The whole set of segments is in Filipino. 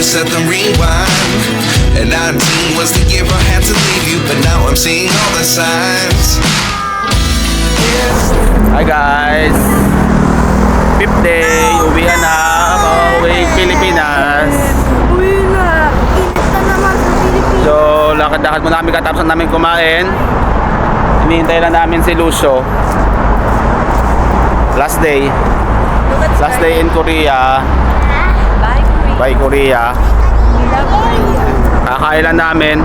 set the rewind. And 19 was the year I had to leave you, but now I'm seeing all the signs. Hi guys! 5th day, uwian na. Pauwi Pilipinas. Uwi na. Init na naman sa Pilipinas. So, lakad-lakad muna kami katapos na namin kumain. Hinihintay lang namin si Lucio. Last day in Korea. Bye Korea. Kakain lang namin.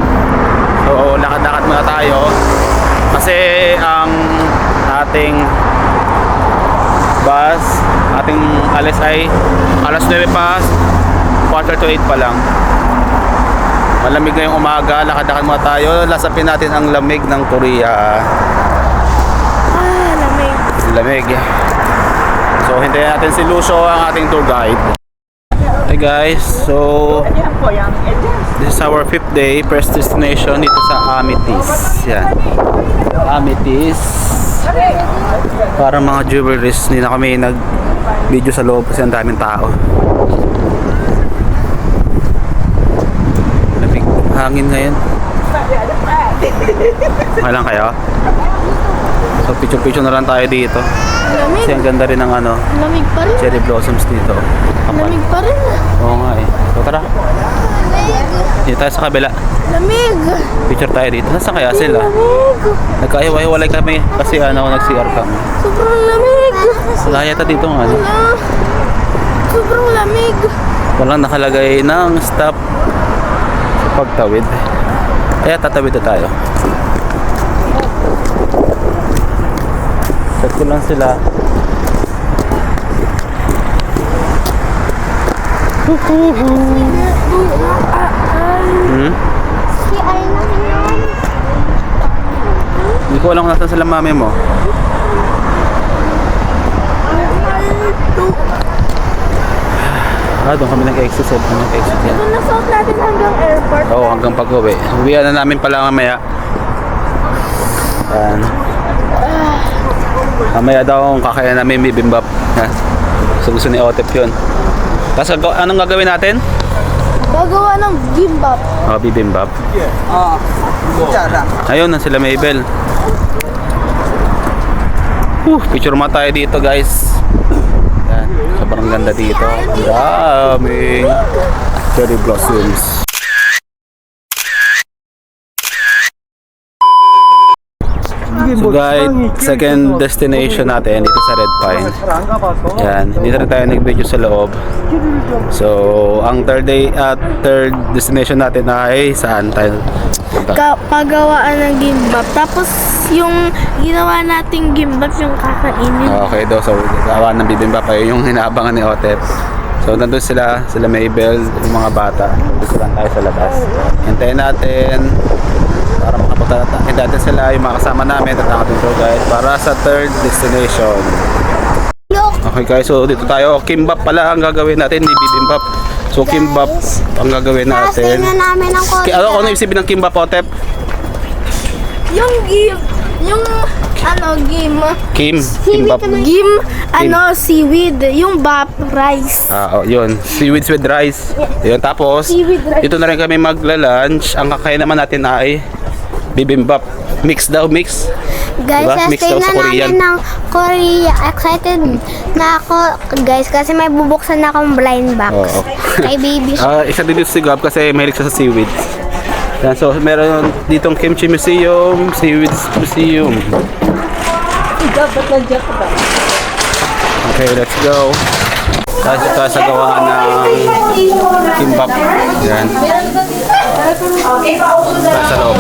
So, lakad-lakad muna tayo. Kasi ang ating bus, ating alis ay alas 9 pa, quarter to 8 pa lang. Malamig ngayong umaga, lakad-lakad muna tayo. Lasapin natin ang lamig ng Korea. Lamig. Lamig. So, hintayin natin si Lucio, ang ating tour guide. Hey guys, so this is our 5th day, first destination dito sa Amethyst. Yan. Amethyst. Para mga jewelries, hindi na kami nag-video sa loob kasi ang daming tao. Lamig, hangin ngayon. Okay lang kayo? So picture-picture na lang tayo dito. Lamig. Kasi ang ganda rin ng ano, Lamig pa rin. cherry blossoms dito. Kapal. Lamig pa rin. Oo nga eh. So tara, dito tayo sa kabila. Lamig. Picture tayo dito. Nasaan kaya sila? Lamig. Nagkahiwa-hiwalay kami kasi nag-CR kami. Sobrang lamig. Wala yata dito ng ano. Wala. Sobrang lamig. Walang nakalagay ng stop sa pagtawid. Kaya tatawid na tayo. Check ko lang sila. Si ay na yun. Hindi ko alam kung nasan sila mami mo. Doon kami nag-exit. Nag-exit yan. Ito nasuot natin hanggang airport. Oo, hanggang pag-uwi. Uwian na namin pala mamaya. Yan. Mamaya daw kakain namin bibimbap. Yan. So gusto ni Otep yun. Tapos anong gagawin natin? Gagawa ng gimbap. Bibimbap. Ayun na sila Mabel. Picture mo tayo dito guys. Yan. Sobrang ganda dito. Ang daming cherry blossoms. So guys, second destination natin dito sa Red Pine. Yan, dito rin tayo nag-video sa loob. So, ang third destination natin ay saan tayo? Pagawaan ng gimbap. Tapos yung ginawa nating gimbap yung kakainin. Okay daw, so gawa ng bibimbap ay yung hinaabangan ni Otep. So nandun sila Mabel, yung mga bata. Dito lang tayo sa labas. Hintayin natin para makapagtatain natin sila, yung mga kasama namin at ang ating tour guide para sa third destination. Okay guys, so dito tayo. Kimbap pala ang gagawin natin, hindi bibimbap. So kimbap ang gagawin natin. Namin ang Ano ibig sabihin ng kimbap, Otep? Yung Kim, seaweed, kimbap. seaweed, yung bap, rice. Yun, seaweeds with rice. Yun, tapos Seaweed rice. dito na rin kami magla-lunch. Ang kakain naman natin ay bibimbap. Mix daw, mix. Guys, Diba? Mix stay daw sa na Korean. namin ng Korea. Excited na ako, guys, kasi may bubuksan na akong blind box. Oo. Kay baby. Isa din dito si Gab kasi mahilig siya sa seaweed. Yan, so meron ditong Kimchi Museum, Seaweeds Museum. Okay, let's go. Tayo sa gawaan ng kimbap. Yan. Tayo sa loob.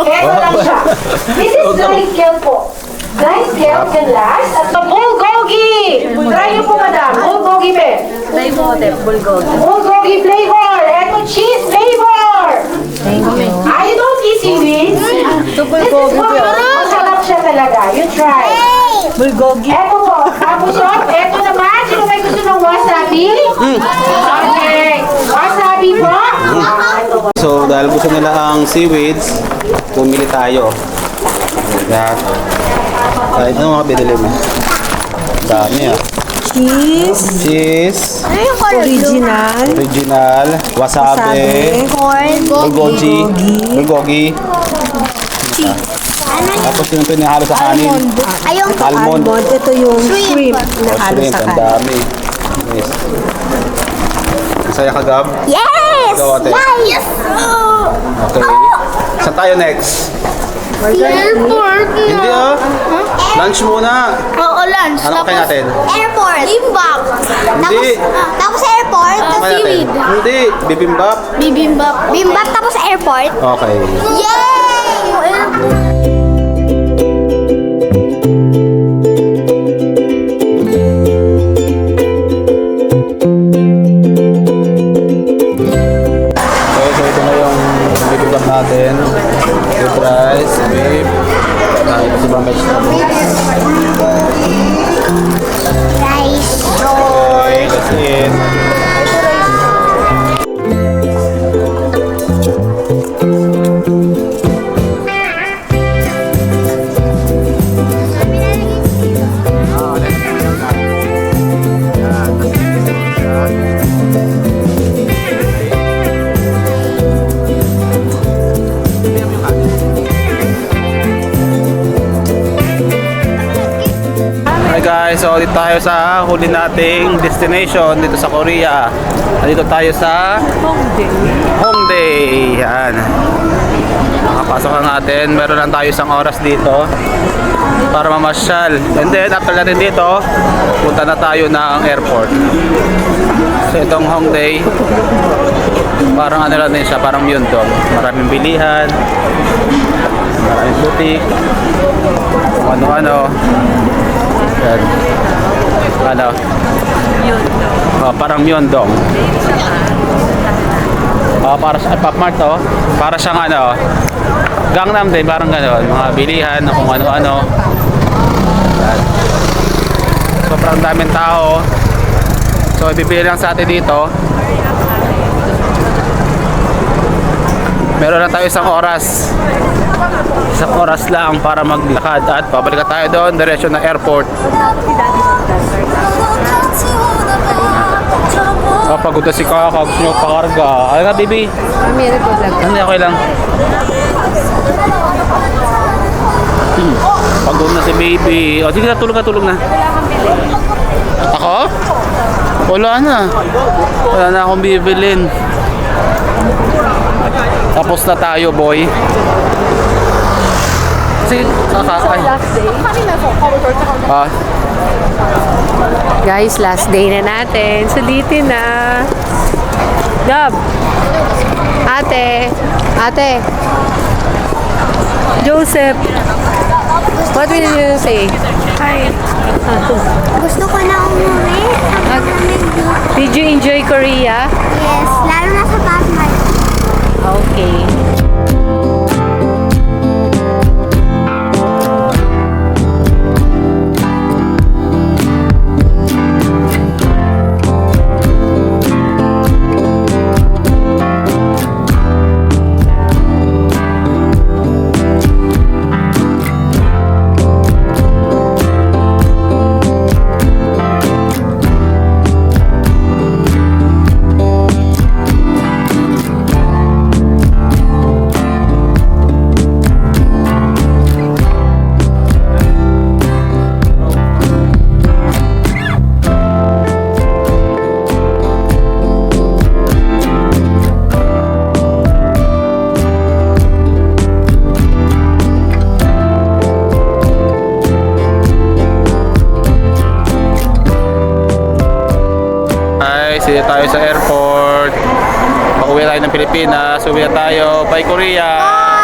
Eto lang siya. This is blind kill po. Blind kill can last at the bulgogi. Try niyo po, madam. Bulgogi pe. Bulgogi flavor. Eto cheese flavor. Thank you. You don't eat seaweed? This is masarap siya talaga. You try. Bulgogi. Eto po. Tapos yun, eto naman. Sino may gusto ng wasabi? Okay. Wasabi po. So, dahil gusto nila ang seaweeds, pumili tayo. Ayan. Kahit ano mga binili mo? Dami ah. Cheese. Ano yung color? Original. Wasabi. Corn. Bulgogi. Ano yung Tapos yung pinahalo sa kanin. Ayong Almond. Ito yung shrimp na Oh, halo shrimp. sa Ang kanin. dami. Yes. Masaya ka, Gab? Yes! Ikaw, ate. Yes! Okay. Saan tayo next? Airport na. Hindi ah. Lunch muna. Oo, lunch. Ano kayo natin? Airport. Bibimbap. Hindi. Tapos airport. Ano kayo natin? Hindi. Bibimbap. Bibimbap. Bibimbap tapos airport. Okay. Yay! Okay, so ito na yung bibimbap natin. With rice, beef, tapos ibang vegetables. Rice. Okay, that's it. Hi guys, so dito tayo sa huli nating destination dito sa Korea. Dito tayo sa Hongdae. Yan. Nakapasok na natin. Meron lang tayo isang oras dito para mamasyal. And then after natin dito, punta na tayo ng airport. So itong Hongdae, parang ano lang din siya, parang Myeongdong. Maraming bilihan, maraming boutique, kung ano-ano. Yan. Ano? Oh, parang Myeongdong. Oh, para sa Pop Mart to. Para siyang ano, Gangnam din, parang gano'n. Mga bilihan, kung ano-ano. Yan. Sobrang daming tao. So, ibibili lang sa atin dito. Meron na tayo isang oras. Isang oras lang para maglakad at pabalik tayo doon, diretsyo ng airport. Pagod na si Kaka, gusto nyo pakarga. Ay nga, baby. Hindi, okay lang. Pagod na si baby. O, sige na, tulog na. Ako? Wala na. Wala na akong bibilin. Tapos na tayo, boy. Sige, Kaka. Ay. Guys, last day na natin. Sulitin na. Gab. Ate. Joseph. What will you say? Hi. Gusto ko na umuwi. Did you enjoy Korea? Yes, lalo na sa Batman. Okay. Dito tayo sa airport. Pauwi tayo ng Pilipinas. Uwi na tayo. Bye, Korea!